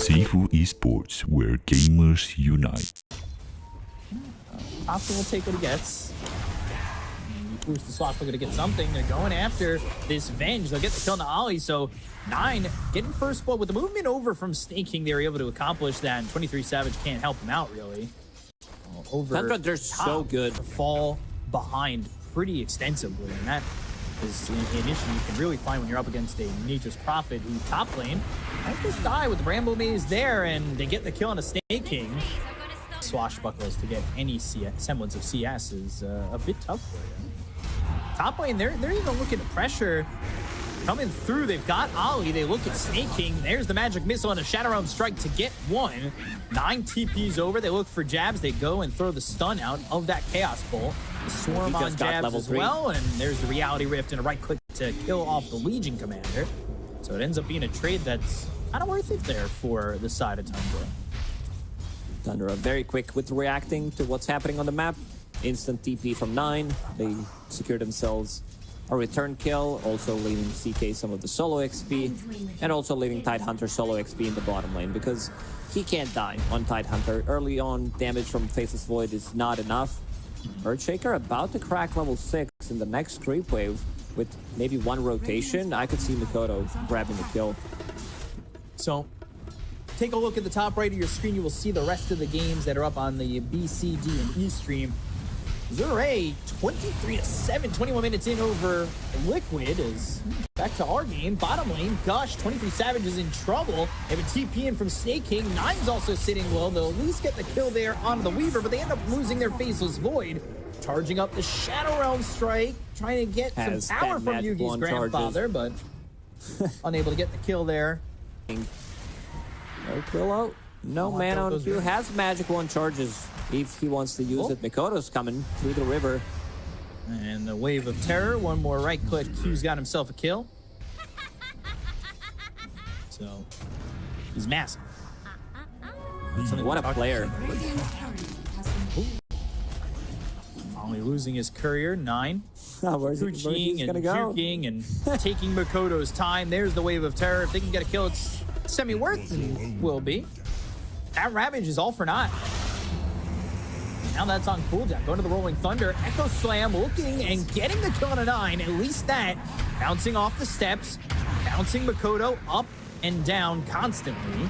Sifu Esports, where gamers unite. Oscar will take what he gets. Force the Swashbuckler to get something. They're going after this Venge. They'll get the kill on the Ollie. So 9 getting first blood with the movement over from Snaking. They were able to accomplish that, and 23 Savage can't help him out really. Over TUNDRA, they're so good. Fall behind pretty extensively, and that is an issue you can really find when you're up against a Nature's Prophet who top lane might just die with the Bramble Maze there, and they get the kill on a Snaking. Swashbucklers to get any semblance of CS is a bit tough for you. Top lane, they're even looking to pressure coming through. They've got Ollie. They look at Snaking. There's the magic missile and a Shadow Realm strike to get one. 9 TPs over. They look for jabs. They go and throw the stun out of that Chaos Bolt. The swarm on jabs as well, and there's the Reality Rift and a right click to kill off the Legion Commander. So it ends up being a trade that's kind of worth it there for the side of Tundra. TUNDRA very quick with reacting to what's happening on the map. Instant TP from 9. They secure themselves a return kill, also leaving CK some of the solo XP, and also leaving Tidehunter solo XP in the bottom lane because he can't die on Tidehunter. Early on, damage from Faceless Void is not enough. Earthshaker about to crack level 6 in the next creep wave with maybe one rotation. I could see Mikoto grabbing the kill. So take a look at the top right of your screen. You will see the rest of the games that are up on the B, C, D, and E stream. Zure 23-7, 21 minutes in over Liquid is back to our game. Bottom lane, Gush, 23 Savage is in trouble. They have a TP in from Snaking. 9's also sitting low. They'll at least get the kill there on the Weaver, but they end up losing their Faceless Void. Charging up the Shadow Realm strike, trying to get some power from Yugi's grandfather, but unable to get the kill there. No kill out. No man on Q has Magic Wand charges if he wants to use it. Mikoto's coming through the river. And the Wave of Terror. One more right click. Q's got himself a kill. So he's massive. What a player. Only losing his courier. 9. Where's Kuching and juking and taking Makoto's time. There's the Wave of Terror. If they can get a kill, it's semi-worth and will be. That Ravage is all for naught. Now that's on cooldown. Going to the Rolling Thunder. Echo Slam looking and getting the kill on a 9. At least that. Bouncing off the steps. Bouncing Makoto up and down constantly.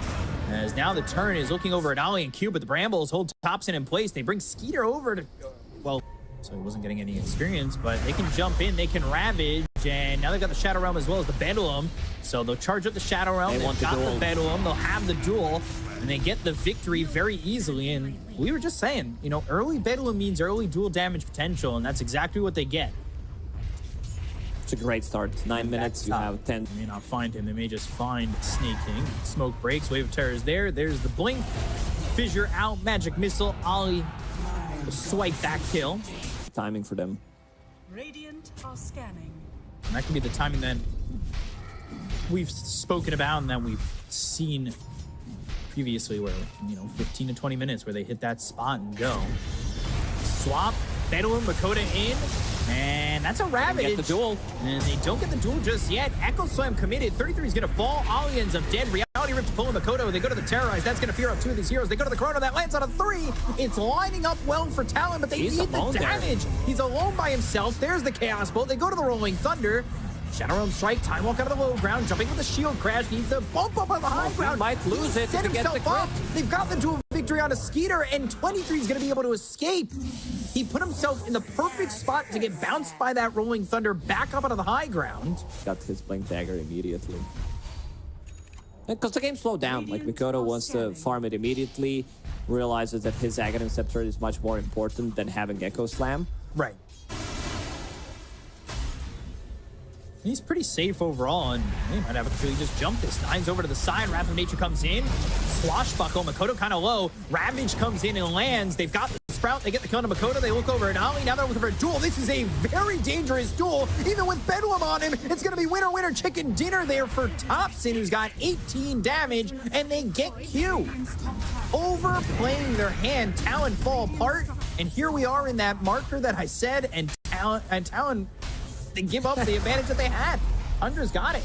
As now the turn is looking over at Ollie and Q, but the Brambles hold Thompson in place. They bring Skeeter over to... Well, so he wasn't getting any experience, but they can jump in. They can Ravage. And now they've got the Shadow Realm as well as the Bedlam. So they'll charge up the Shadow Realm. They've got the Bedlam. They'll have the duel. And they get the victory very easily. And we were just saying, you know, early Bedlam means early dual damage potential. And that's exactly what they get. It's a great start. 9 minutes, you have 10. They may not find him. They may just find Snaking. Smoke breaks. Wave of Terror is there. There's the blink. Fissure out. Magic Missile. Ollie will swipe that kill. Timing for them. Radiant are scanning. And that could be the timing that we've spoken about and that we've seen previously, where, you know, 15 to 20 minutes where they hit that spot and go. Swap, Bedlam, Makoto in, and that's a Ravage. Get the duel. And they don't get the duel just yet. Echo Slam committed. 33 is going to fall. Ollie ends up dead. Reality Rift to pull in Makoto. They go to the Terrorize. That's going to fear up 2 of these heroes. They go to the Chrono. That lands on a 3. It's lining up well for Talon, but they need the damage. He's alone by himself. There's the Chaos Bolt. They go to the Rolling Thunder. Shadow Realm strike, Time Walk out of the low ground, jumping with the shield crash, needs to bump up on the high ground. Might lose it. Set himself up. They've got the dual victory on a Skeeter, and 23 is going to be able to escape. He put himself in the perfect spot to get bounced by that Rolling Thunder back up out of the high ground. Got his Blink Dagger immediately. Because the game slowed down. Like, Mikoto wants to farm it immediately, realizes that his Aghanim Scepter is much more important than having Echo Slam. Right. He's pretty safe overall, and he might have actually just jumped this. 9's over to the side. Wrath of Nature comes in. Swashbuckle. Makoto kind of low. Ravage comes in and lands. They've got the Sprout. They get the kill on Makoto. They look over at Ollie. Now they're looking for a duel. This is a very dangerous duel. Even with Bedlam on him, it's going to be winner, winner, chicken dinner there for Thompson, who's got 18 damage, and they get Q. Overplaying their hand. Talon fall apart, and here we are in that marker that I said, and Talon they give up the advantage that they had. Tundra's got it.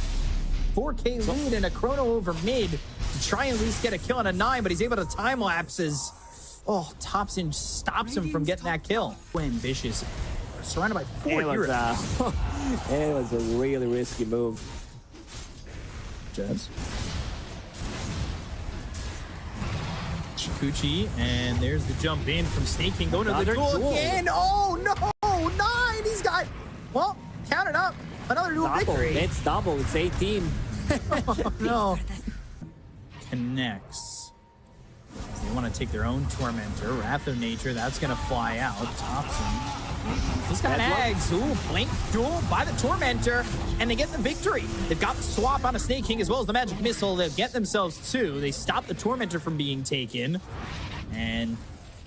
4K lead and a Chrono over mid. to try and at least get a kill on a 9, but he's able to time lapses. Oh, Thompson stops him from getting that kill. When Vicious surrounded by 4 heroes. It was a really risky move. Jabs. Chikuchi, and there's the jump in from Snake King going to the duel again. Oh no, 9. He's got, well, count it up. Another duel victory. It's double. It's 18. Oh no. Connects. They want to take their own Tormentor. Wrath of Nature, that's going to fly out. Thompson. He's got Ags. Ooh, blink duel by the Tormentor, and they get the victory. They've got the swap on a Snake King as well as the Magic Missile. They'll get themselves 2. They stop the Tormentor from being taken, and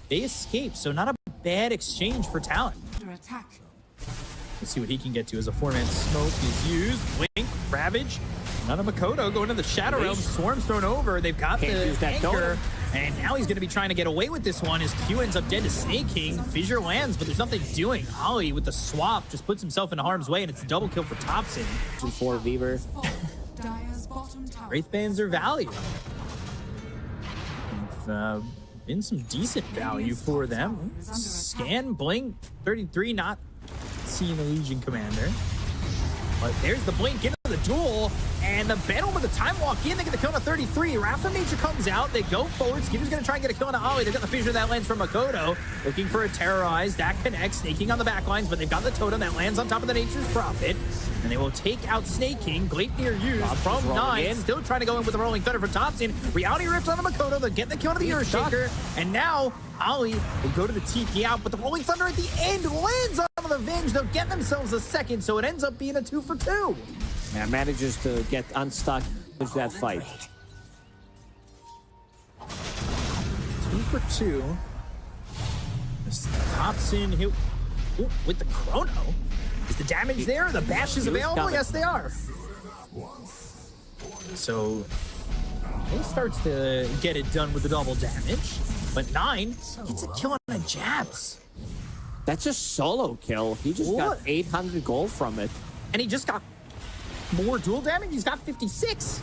they escape. So not a bad exchange for Talon. Under attack. Let's see what he can get to as a 4-man smoke is used. Blink, Ravage. None Makoto going to the Shadow Realm. Swarm's thrown over. They've got the anchor. And now he's going to be trying to get away with this one as Q ends up dead to Snake King. Fissure lands, but there's nothing doing. Ollie with the swap just puts himself in harm's way, and it's a double kill for Thompson. 4 Weaver. Wraith Bands are value. Been some decent value for them. Scan, blink, 33, not seeing the Legion Commander. But there's the blink into the duel, and the battle with the time walk in. They get the kill on a 33. Wrath of Nature comes out. They go forward. Skipper's going to try and get a kill on Ollie. They've got the fissure that lands from Makoto. Looking for a terrorize. That connects. Snaking on the back lines, but they've got the totem that lands on top of the Nature's Prophet. And they will take out Snake King. Gleipnir used from 9. Still trying to go in with the Rolling Thunder for Thompson. Reality Rift on the Makoto. They'll get the kill on the Earth Shaker. And now Ollie will go to the TP out, but the Rolling Thunder at the end lands on the Venge. They'll get themselves a second, so it ends up being a 2 for 2. Yeah, manages to get unstuck with that fight. 2 for 2. Thompson hit with the Chrono. Is the damage there? The bash is available? Yes, they are. So he starts to get it done with the double damage. But 9 gets a kill on the Jabs. That's a solo kill. He just got 800 gold from it. And he just got more dual damage. He's got 56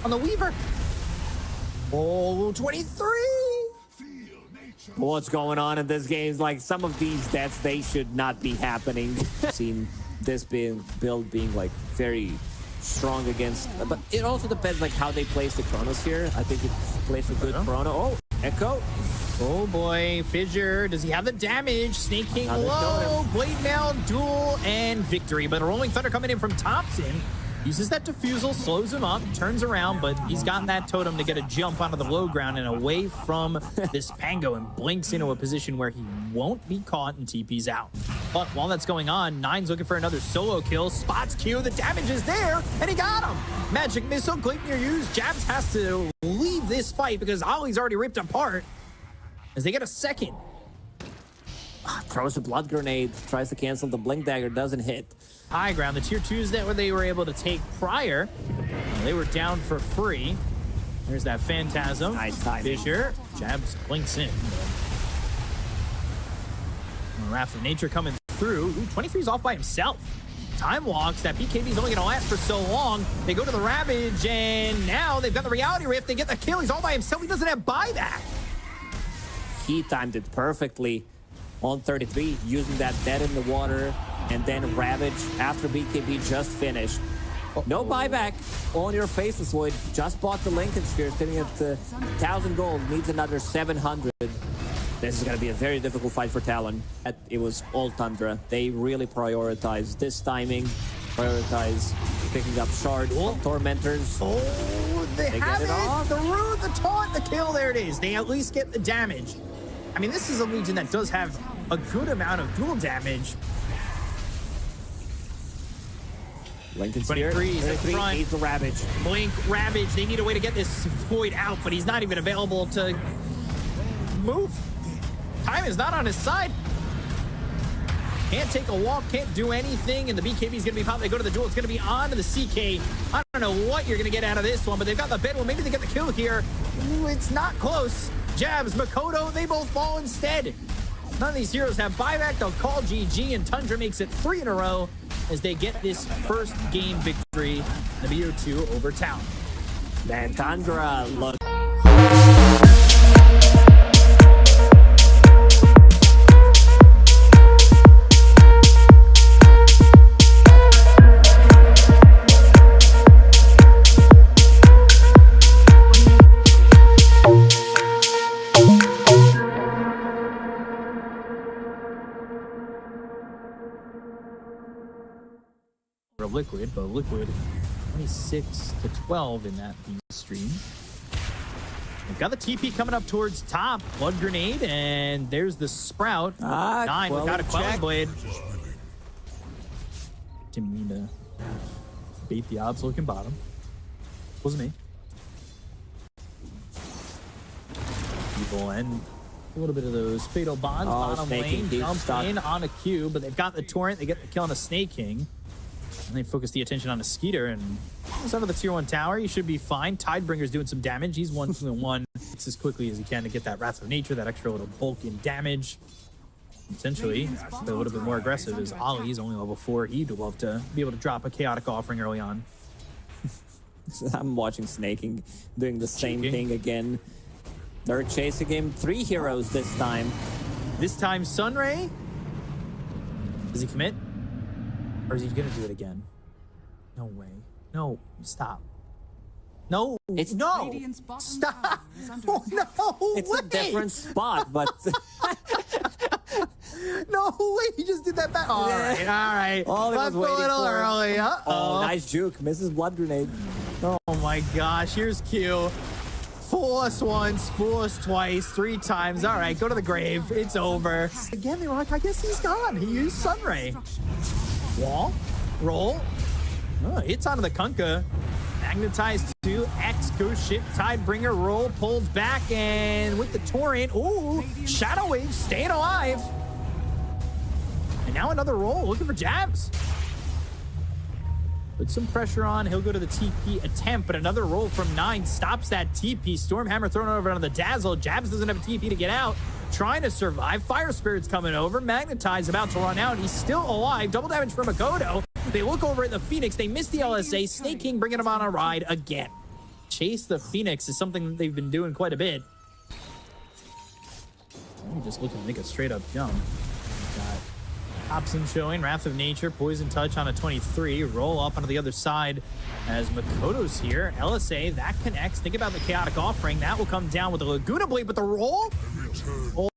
on the Weaver. Oh, 23. What's going on in this game? Like, some of these deaths, they should not be happening. Seen this build being like very strong against, but it also depends like how they place the Chronos here. I think it plays a good Chrono. Oh, Echo. Oh boy, Fissure. Does he have the damage? Snake King low, Blade Mail, duel, and victory. But a Rolling Thunder coming in from Thompson. Uses that defusal, slows him up, turns around, but he's gotten that totem to get a jump onto the low ground and away from this Pango and blinks into a position where he won't be caught and TP's out. But while that's going on, 9's looking for another solo kill. Spots Q, the damage is there, and he got him. Magic Missile, Gleipnir used. Jabs has to leave this fight because Ollie's already ripped apart as they get a second. Throws a blood grenade, tries to cancel the blink dagger, doesn't hit. High ground, the tier 2s that they were able to take prior, they were down for free. There's that Phantasm. Nice timing. Fissure, Jabs blinks in. Wrath of Nature coming through. 23's off by himself. Time walks. That BKB's only going to last for so long. They go to the Ravage, and now they've got the Reality Rift. They get the kill. He's all by himself. He doesn't have buyback. He timed it perfectly on 33, using that dead in the water, and then Ravage after BKB just finished. No buyback on your Faceless Void. Just bought the Lincoln Sphere, sitting at 1,000 gold, needs another 700. This is going to be a very difficult fight for Talon. It was all Tundra. They really prioritized this timing, prioritize picking up Shard, Tormentors. Oh, they have get it off. The root, the taunt, the kill. There it is. They at least get the damage. I mean, this is a Legion that does have a good amount of dual damage. Lincoln Sphere, 23 is at the front. needs the Ravage. Blink, Ravage. They need a way to get this Void out, but he's not even available to move. Time is not on his side. Can't take a walk, can't do anything, and the BKB is going to be popped. They go to the duel. It's going to be on to the CK. I don't know what you're going to get out of this one, but they've got the bed. Well, maybe they get the kill here. Ooh, it's not close. Jabs, Makoto, they both fall instead. None of these heroes have buyback. They'll call GG, and Tundra makes it 3 in a row as they get this first game victory in the BO2 over Talon. And Tundra, look. Of Liquid, but Liquid 26 to 12 in that stream. We've got the TP coming up towards top. Blood Grenade, and there's the Sprout. 9 without a Quelling Blade. Didn't mean to bait the odds looking bottom. Wasn't me. Evil and a little bit of those fatal bonds. Bottom lane jumps in on a Q, but they've got the Torrent. They get the kill on the Snake King. And they focus the attention on a Skeeter, and he's out of the tier 1 tower. He should be fine. Tidebringer's doing some damage. He's 1-2-1. As quickly as he can to get that Wrath of Nature, that extra little bulk in damage. Potentially, a little bit more aggressive is Ollie. He's only level 4. He'd love to be able to drop a Chaotic Offering early on. I'm watching Snaking doing the same thing again. They're chasing him. 3 heroes this time. This time, Sunray. Does he commit? Or is he gonna do it again? No way. No, stop. No, it's no. Stop. Oh, no it's way. A different spot, but no way. He just did that back. All right, all right. All Left a little early. Oh, nice juke. Misses Blood Grenade. Oh my gosh. Here's Q. Fool us once, fool us twice, 3 times. All right, go to the grave. It's over. Again, they were like, I guess he's gone. He used Sunray. Wall, roll, hits onto the Kunkka, magnetized 2, X, Ghost Ship, Tidebringer, roll, pulled back, and with the Torrent, ooh, Shadow Wave staying alive. And now another roll, looking for jabs. Put some pressure on, he'll go to the TP attempt, but another roll from 9 stops that TP. Stormhammer thrown over on the Dazzle, Jabs doesn't have a TP to get out. Trying to survive. Fire Spirit's coming over. Magnetize about to run out. He's still alive. Double damage from Makoto. They look over at the Phoenix. They miss the LSA. Snake King bringing him on a ride again. Chase the Phoenix is something that they've been doing quite a bit. I'm just looking to make a straight up jump. Got Hobson showing. Wrath of Nature. Poison Touch on a 23. Roll up onto the other side as Makoto's here. LSA, that connects. Think about the Chaotic Offering. That will come down with the Laguna Blade, but the roll?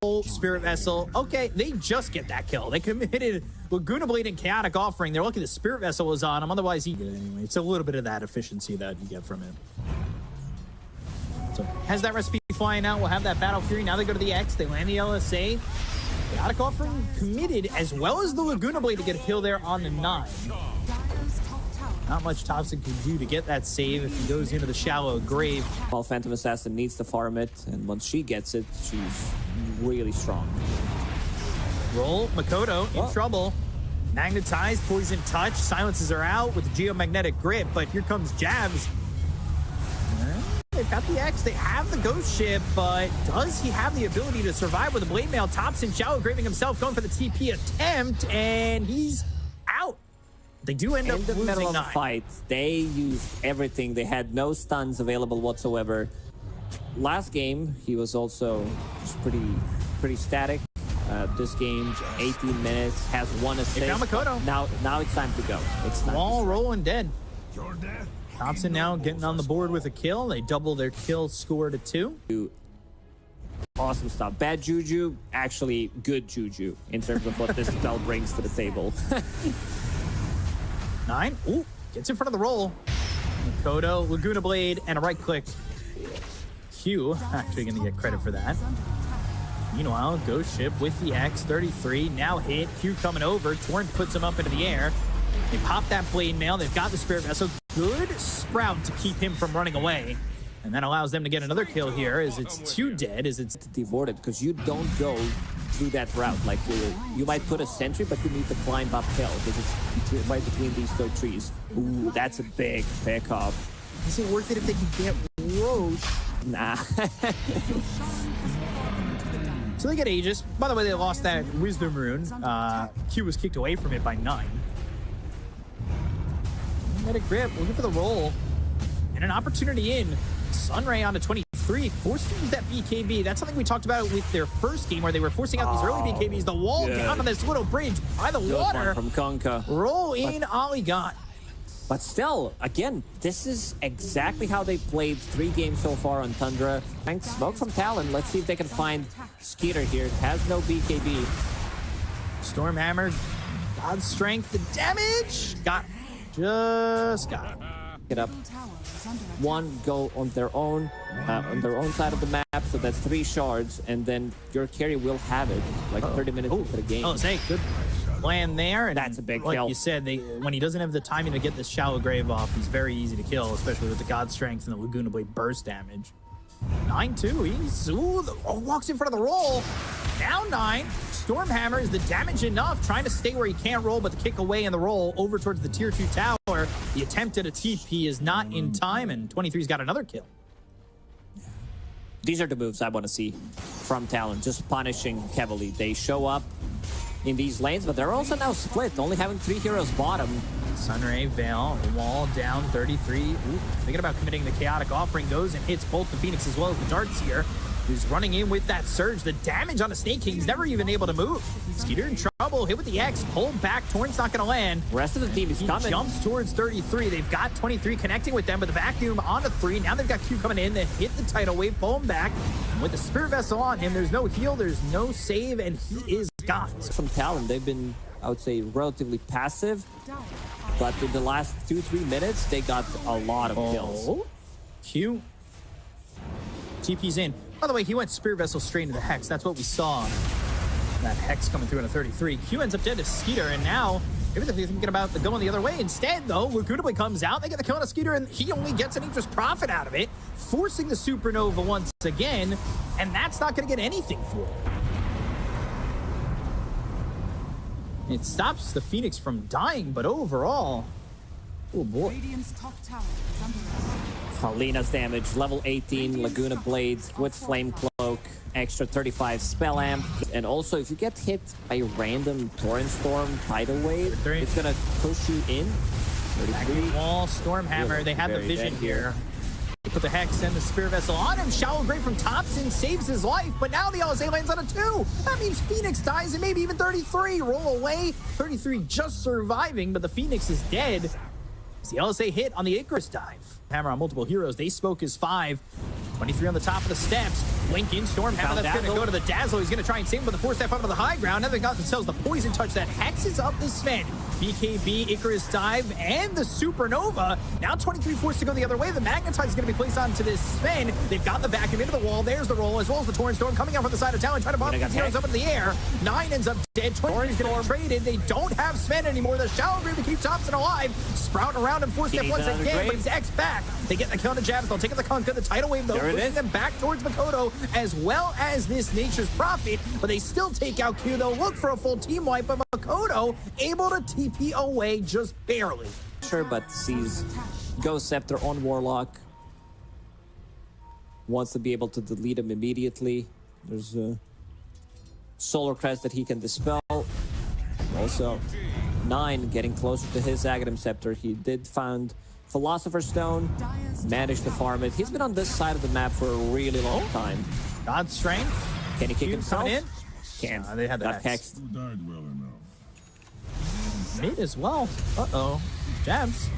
Oh, Spirit Vessel. Okay, they just get that kill. They committed Laguna Blade and Chaotic Offering. They're lucky the Spirit Vessel was on him. Otherwise, he did it anyway. It's a little bit of that efficiency that you get from it. So, has that recipe flying out. We'll have that Battle Fury. Now they go to the X. They land the LSA. Chaotic Offering committed, as well as the Laguna Blade to get a kill there on the 9. Not much Thompson can do to get that save if he goes into the shallow grave. Well, Phantom Assassin needs to farm it, and once she gets it, she's really strong. Roll, Makoto in trouble. Magnetized, Poison Touch, silences her out with the Geomagnetic Grip, but here comes Jabs. They've got the X, they have the Ghost Ship, but does he have the ability to survive with the Blade Mail? Thompson shallow graving himself, going for the TP attempt, and he's out. They do end up losing 9. In the middle of the fight, they used everything. They had no stuns available whatsoever. Last game, he was also just pretty static. This game, 18 minutes, has 1 assist. They found Makoto. Now it's time to go. It's time. Wall rolling dead. Thompson now getting on the board with a kill. They double their kill score to 2. Awesome stuff. Bad juju, actually good juju in terms of what this spell brings to the table. 9. Ooh, gets in front of the roll. Makoto, Laguna Blade, and a right click. Q actually going to get credit for that. Meanwhile, Ghost Ship with the X-33 now hit. Q coming over. Torrent puts him up into the air. They pop that Blade Mail. They've got the Spirit Vessel. Good Sprout to keep him from running away. And that allows them to get another kill here as it's 2 dead. As it's devoted, because you don't go through that route. Like you might put a sentry, but you need to climb uphill because it's right between these 2 trees. Ooh, that's a big pickup. Is it worth it if they can get Roche? Nah. So they get Aegis. By the way, they lost that Wisdom Rune. Q was kicked away from it by 9. Magnetic Grip, looking for the roll. and an opportunity in. Sunray on to 23, forced to use that BKB. That's something we talked about with their first game where they were forcing out these early BKBs. The wall down on this little bridge by the water. From Konka. Roll in Oligot. But still, again, this is exactly how they played 3 games so far on Tundra. And smoke from Talon. Let's see if they can find Skeeter here. Has no BKB. Stormhammer, God's strength, the damage. Just got it. Get up. One go on their own side of the map, so that's 3 shards, and then your carry will have it like 30 minutes into the game. Oh, say good plan there. And that's a big like kill. you said, when he doesn't have the timing to get this shallow grave off, he's very easy to kill, especially with the God Strength and the Laguna Blade burst damage. 9-2, he's walks in front of the roll. Down 9. Stormhammer is the damage enough, trying to stay where he can't roll, but the kick away in the roll over towards the tier 2 tower. The attempt at a TP is not in time, and 23's got another kill. These are the moves I want to see from Talon, just punishing heavily. They show up in these lanes, but they're also now split, only having 3 heroes bottom. Sunray, Veil, wall down 33. Ooh, thinking about committing the Chaotic Offering, goes and hits both the Phoenix as well as the Darts here. Who's running in with that surge. The damage on a Snake King, he's never even able to move. Skeeter in trouble, hit with the X, pulled back, Torrent's not gonna land. Rest of the team is coming. He jumps towards 33. They've got 23 connecting with them, but the Vacuum onto 3. Now they've got Q coming in, then hit the tidal wave, pull him back. And with the Spirit Vessel on him, there's no heal, there's no save, and he is gone. From Talon, they've been, I would say, relatively passive, but in the last 2-3 minutes, they got a lot of kills. Q. TP's in. By the way, he went Spirit Vessel straight into the Hex. That's what we saw. That Hex coming through on a 33. Q ends up dead to Skeeter, and now maybe they're thinking about going the other way. Instead, though, Laguna Blade comes out. They get the kill on a Skeeter, and he only gets an interest profit out of it, forcing the Supernova once again, and that's not going to get anything for it. It stops the Phoenix from dying, but overall, oh boy. Radiant's top tower is under attack. Alina's damage, level 18, Laguna Blades with Flame Cloak, extra 35 Spell Amp. And also, if you get hit by a random Torrent Storm Tidal Wave, it's gonna push you in. 33. Wall, Stormhammer, they had the vision here. They put the Hex and the Spirit Vessel on him. Shallow Grave from Thompson saves his life, but now the LSA lands on a 2. That means Phoenix dies and maybe even 33. Roll away. 33 just surviving, but the Phoenix is dead. It's the LSA hit on the Icarus dive. Hammer on multiple heroes. They spoke his 5. 23 on the top of the steps. Blink in, Stormhammer. That's going to go to the Dazzle. He's going to try and save him with the 4-step up to the high ground. Now they got themselves the Poison Touch that hexes up the Sven. BKB, Icarus dive, and the Supernova. Now 23 forced to go the other way. The Magnetize is going to be placed onto this Sven. They've got the Vacuum into the wall. There's the roll, as well as the Torrent Storm coming out from the side of Talon, trying to bomb these heroes up in the air. 9 ends up dead. 23 is going to be traded. They don't have Sven anymore. The Shallow Grave to keep Thompson alive. Sprouting around him, 4-step once again, but he's X back. They get the kill on the jabs. They'll take the Kunkka, the tidal wave, though, pushing them back towards Makoto, as well as this Nature's Prophet, but they still take out Q. They'll look for a full team wipe, but Makoto able to TP away just barely. Sure, but sees Ghost Scepter on Warlock. Wants to be able to delete him immediately. There's a Solar Crest that he can dispel. Also, 9 getting closer to his Aghanim Scepter. He did find Philosopher's Stone, managed to farm it. He's been on this side of the map for a really long time. God's Strength. Can he kick himself? In? Can't. They had Got Hex. hexed. Mid as well. Uh-oh. Jabs.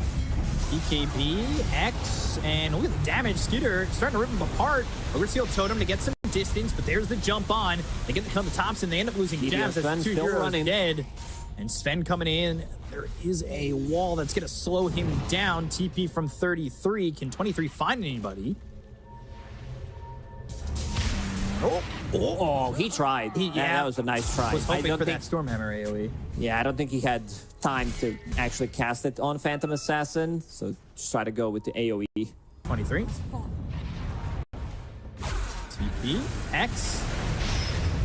BKB, X, and look at the damage. Skeeter starting to rip him apart. Overseal Totem to get some distance, but there's the jump on. They get the come to Thompson. They end up losing Jabs. That's 2 heroes dead. And Sven coming in. There is a wall that's going to slow him down. TP from 33. Can 23 find anybody? Oh, he tried. That was a nice try. Was hoping for that Stormhammer AoE. Yeah, I don't think he had time to actually cast it on Phantom Assassin, so just try to go with the AoE. 23. TP, X,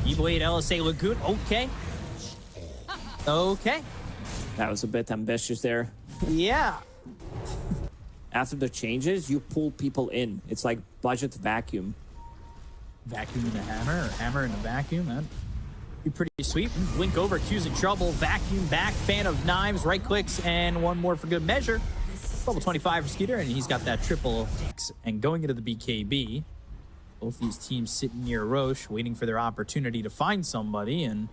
E-Blade, LSA, Lagoon. Okay. Okay. That was a bit ambitious there. Yeah. After the changes, you pull people in. It's like budget vacuum. Vacuum in a hammer, or hammer in a vacuum. That'd be pretty sweet. Blink over, Q's in trouble. Vacuum back, fan of knives, right clicks, and one more for good measure. Level 25 for Skeeter, and he's got that triple X. And going into the BKB, both these teams sitting near Roche, waiting for their opportunity to find somebody. And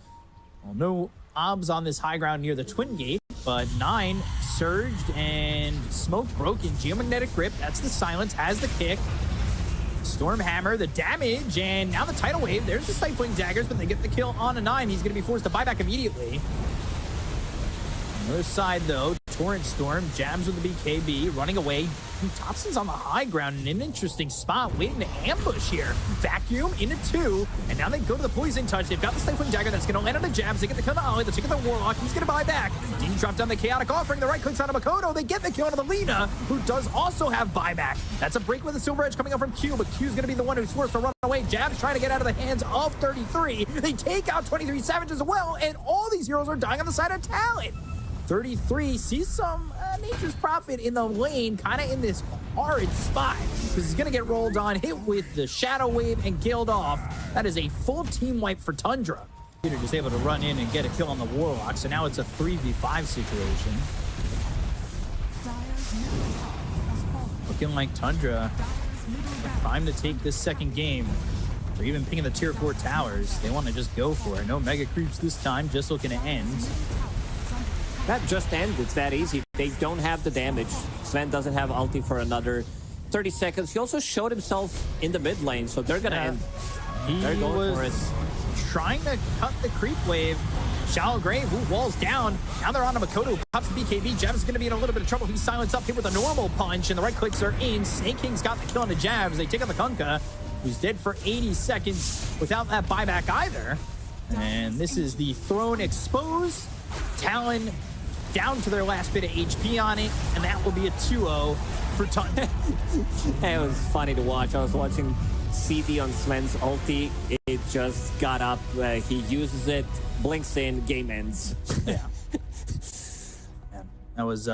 well, no obs on this high ground near the Twin Gate, but 9 surged and smoke broken. Geomagnetic Grip, that's the silence, has the kick. Stormhammer, the damage, and now the tidal wave. There's the Stifling Daggers, but they get the kill on a 9. He's going to be forced to buy back immediately. On the other side, though, Torrent Storm jabs with the BKB, running away. Thompson's on the high ground in an interesting spot, waiting to ambush here. Vacuum into 2, and now they go to the Poison Touch. They've got the Stifling Dagger that's going to land on the jabs. They get the kill on Ollie. They take the Warlock. He's going to buy back. Dean drop down the Chaotic Offering. The right clicks on Makoto. They get the kill on the Lina, who does also have buyback. That's a break with a Silver Edge coming up from Q, but Q's going to be the one who's forced to run away. Jabs trying to get out of the hands of 33. They take out 23 Savage as well, and all these heroes are dying on the side of Talon. 33 sees some Nature's Prophet in the lane, kind of in this hard spot, because he's going to get rolled on, hit with the Shadow Wave, and killed off. That is a full team wipe for Tundra. Peter just able to run in and get a kill on the Warlock, so now it's a 3v5 situation. Looking like Tundra time to take this second game. They're even pinging the tier 4 towers. They want to just go for it. No mega creeps this time, just looking to end. That just end, it's that easy. They don't have the damage. Sven doesn't have ulti for another 30 seconds. He also showed himself in the mid lane, so they're gonna end. They're going for it. Trying to cut the creep wave. Shallow Grave, who walls down. Now they're on to Makoto, pops the BKB. Jabs is gonna be in a little bit of trouble. He's silenced up here with a normal punch, and the right clicks are in. Snake King's got the kill on the Jabs. They take on the Kunkka, who's dead for 80 seconds without that buyback either. And this is the throne exposed. Talon down to their last bit of HP on it, and that will be a 2-0 for Tundra. It was funny to watch. I was watching CD on Sven's ulti. It just got up. He uses it, blinks in, game ends. Yeah. That was